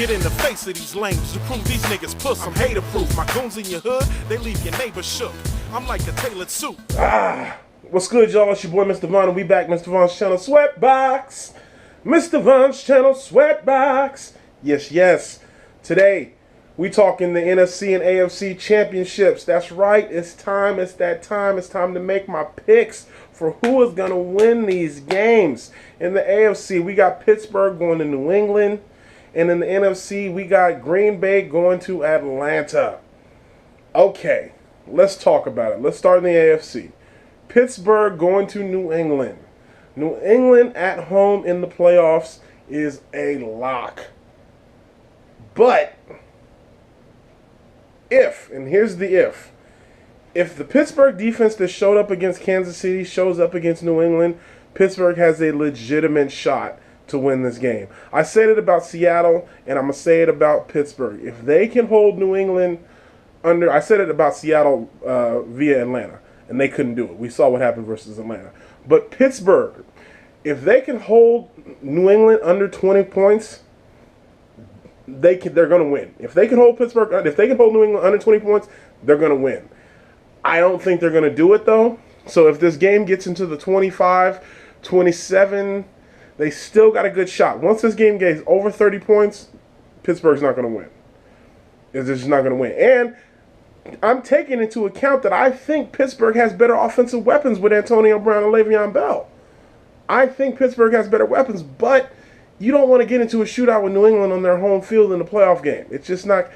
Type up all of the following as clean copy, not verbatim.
Get in the face of these lames to prove these niggas puss. I'm hater proof. My goons in your hood, they leave your neighbor shook. I'm like a tailored suit. What's good, y'all? It's your boy, Mr. Von, and we back, Mr. Von's channel, Sweatbox. Mr. Von's channel, Sweatbox. Yes. Today, we talking the NFC and AFC championships. That's right. It's time. It's that time. It's time to make my picks for who is going to win these games. In the AFC, we got Pittsburgh going to New England. And in the NFC, we got Green Bay going to Atlanta. Okay, let's talk about it. Let's start in the AFC. Pittsburgh going to New England. New England at home in the playoffs is a lock. But and here's the if the Pittsburgh defense that showed up against Kansas City shows up against New England, Pittsburgh has a legitimate shot to win this game. I said it about Seattle, and I'm going to say it about Pittsburgh. If they can hold New England under, I said it about Seattle via Atlanta, and they couldn't do it. We saw what happened versus Atlanta. But Pittsburgh, if they can hold New England under 20 points, they're going to win. If they can hold New England under 20 points, they're going to win. I don't think they're going to do it, though. So if this game gets into the 25, 27, they still got a good shot. Once this game gets over 30 points, Pittsburgh's not going to win. It's just not going to win. And I'm taking into account that I think Pittsburgh has better offensive weapons with Antonio Brown and Le'Veon Bell. I think Pittsburgh has better weapons, but you don't want to get into a shootout with New England on their home field in the playoff game. It's just not.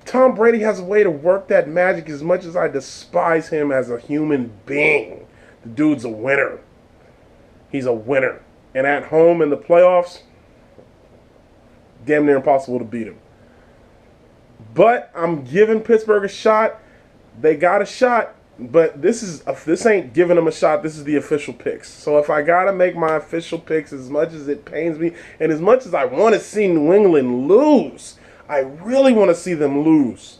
Tom Brady has a way to work that magic. As much as I despise him as a human being, the dude's a winner. He's a winner. And at home in the playoffs, damn near impossible to beat him. But I'm giving Pittsburgh a shot. They got a shot, but this ain't giving them a shot. This is the official picks. So if I got to make my official picks, as much as it pains me, and as much as I want to see New England lose, I really want to see them lose.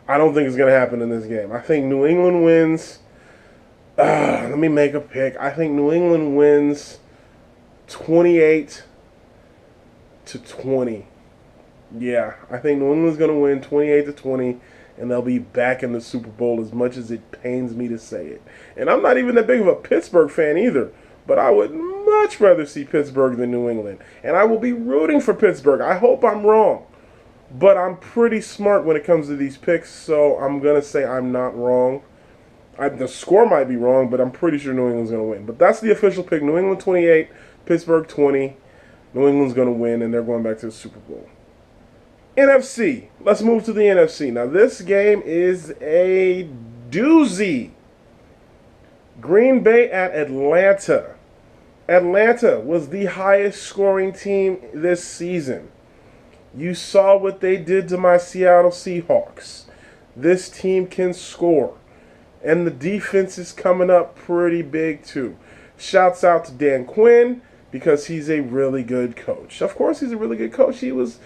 I don't think it's going to happen in this game. I think New England wins. Let me make a pick. I think New England wins 28-20. Yeah, I think New England's going to win 28-20, and they'll be back in the Super Bowl, as much as it pains me to say it. And I'm not even that big of a Pittsburgh fan either, but I would much rather see Pittsburgh than New England. And I will be rooting for Pittsburgh. I hope I'm wrong, but I'm pretty smart when it comes to these picks, so I'm going to say I'm not wrong. The score might be wrong, but I'm pretty sure New England's going to win. But that's the official pick. New England 28, Pittsburgh 20. New England's going to win, and they're going back to the Super Bowl. NFC. Let's move to the NFC. Now, this game is a doozy. Green Bay at Atlanta. Atlanta was the highest scoring team this season. You saw what they did to my Seattle Seahawks. This team can score. And the defense is coming up pretty big, too. Shouts out to Dan Quinn, because he's a really good coach. Of course he's a really good coach. He was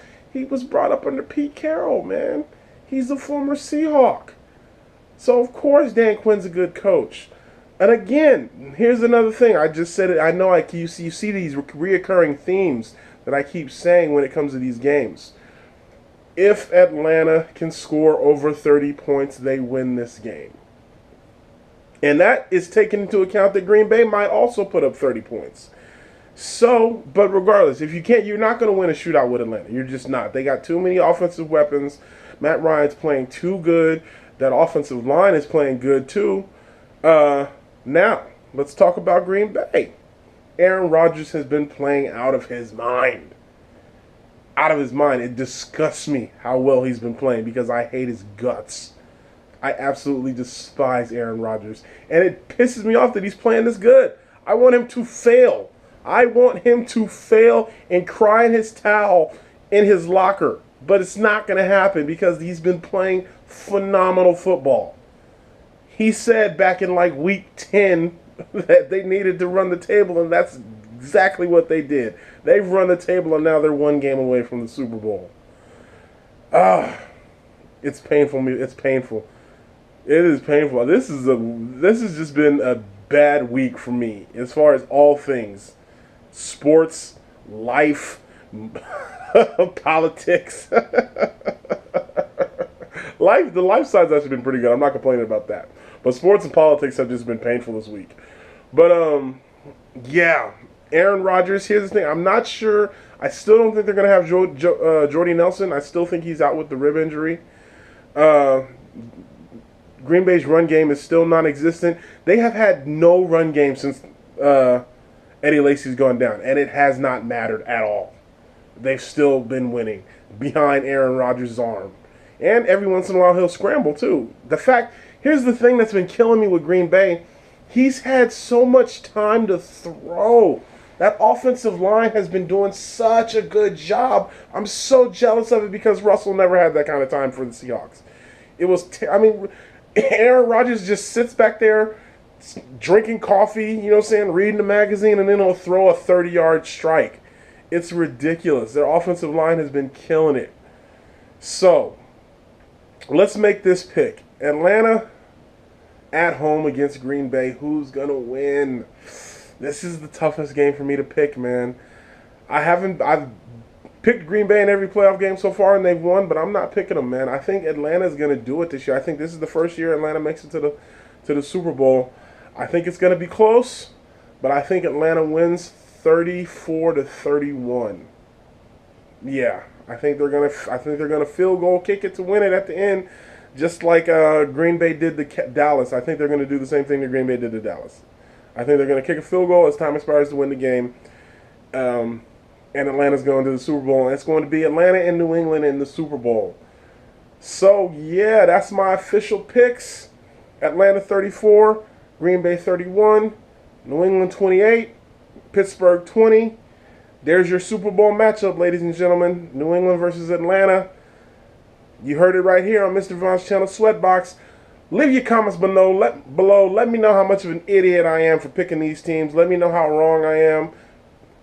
brought up under Pete Carroll, man. He's a former Seahawk. So, of course, Dan Quinn's a good coach. And again, here's another thing. I just said it. I know you see these reoccurring themes that I keep saying when it comes to these games. If Atlanta can score over 30 points, they win this game. And that is taking into account that Green Bay might also put up 30 points. So, but regardless, if you can't, you're not going to win a shootout with Atlanta. You're just not. They got too many offensive weapons. Matt Ryan's playing too good. That offensive line is playing good too. Now, let's talk about Green Bay. Aaron Rodgers has been playing out of his mind. Out of his mind. It disgusts me how well he's been playing, because I hate his guts. I absolutely despise Aaron Rodgers. And it pisses me off that he's playing this good. I want him to fail. I want him to fail and cry in his towel in his locker. But it's not going to happen, because he's been playing phenomenal football. He said back in like week 10 that they needed to run the table, and that's exactly what they did. They've run the table, and now they're one game away from the Super Bowl. It's painful. It's painful. It is painful. This has just been a bad week for me as far as all things. Sports, life, Politics. The life side's actually been pretty good. I'm not complaining about that. But sports and politics have just been painful this week. But yeah, Aaron Rodgers. Here's the thing. I'm not sure. I still don't think they're gonna have Jordy Nelson. I still think he's out with the rib injury. Green Bay's run game is still non-existent. They have had no run game since Eddie Lacy's gone down, and it has not mattered at all. They've still been winning behind Aaron Rodgers' arm. And every once in a while he'll scramble too. Here's the thing that's been killing me with Green Bay. He's had so much time to throw. That offensive line has been doing such a good job. I'm so jealous of it because Russell never had that kind of time for the Seahawks. Aaron Rodgers just sits back there drinking coffee, reading the magazine, and then he'll throw a 30-yard strike. It's ridiculous. Their offensive line has been killing it. So, let's make this pick. Atlanta at home against Green Bay. Who's going to win? This is the toughest game for me to pick, man. I've picked Green Bay in every playoff game so far, and they've won, but I'm not picking them, man. I think Atlanta's going to do it this year. I think this is the first year Atlanta makes it to the Super Bowl. I think it's going to be close, but I think Atlanta wins 34-31. Yeah, I think they're gonna field goal kick it to win it at the end, just like Green Bay did to Dallas. I think they're gonna do the same thing that Green Bay did to Dallas. I think they're gonna kick a field goal as time expires to win the game, and Atlanta's going to the Super Bowl. And it's going to be Atlanta and New England in the Super Bowl. So yeah, that's my official picks. Atlanta 34, Green Bay 31, New England 28, Pittsburgh 20. There's your Super Bowl matchup, ladies and gentlemen. New England versus Atlanta. You heard it right here on Mr. Von's channel, Sweatbox. Leave your comments below. Let me know how much of an idiot I am for picking these teams. Let me know how wrong I am.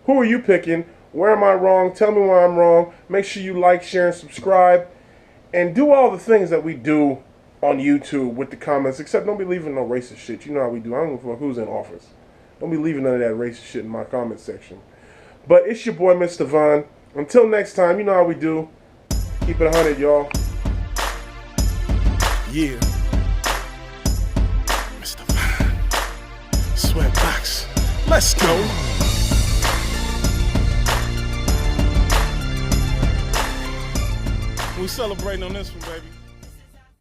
Who are you picking? Where am I wrong? Tell me why I'm wrong. Make sure you like, share, and subscribe. And do all the things that we do on YouTube with the comments, except don't be leaving no racist shit. You know how we do. I don't know who's in office. Don't be leaving none of that racist shit in my comment section. But it's your boy, Mr. Von. Until next time, you know how we do. Keep it 100, y'all. Yeah. Mr. Von. Sweatbox. Let's go. We celebrating on this one, baby.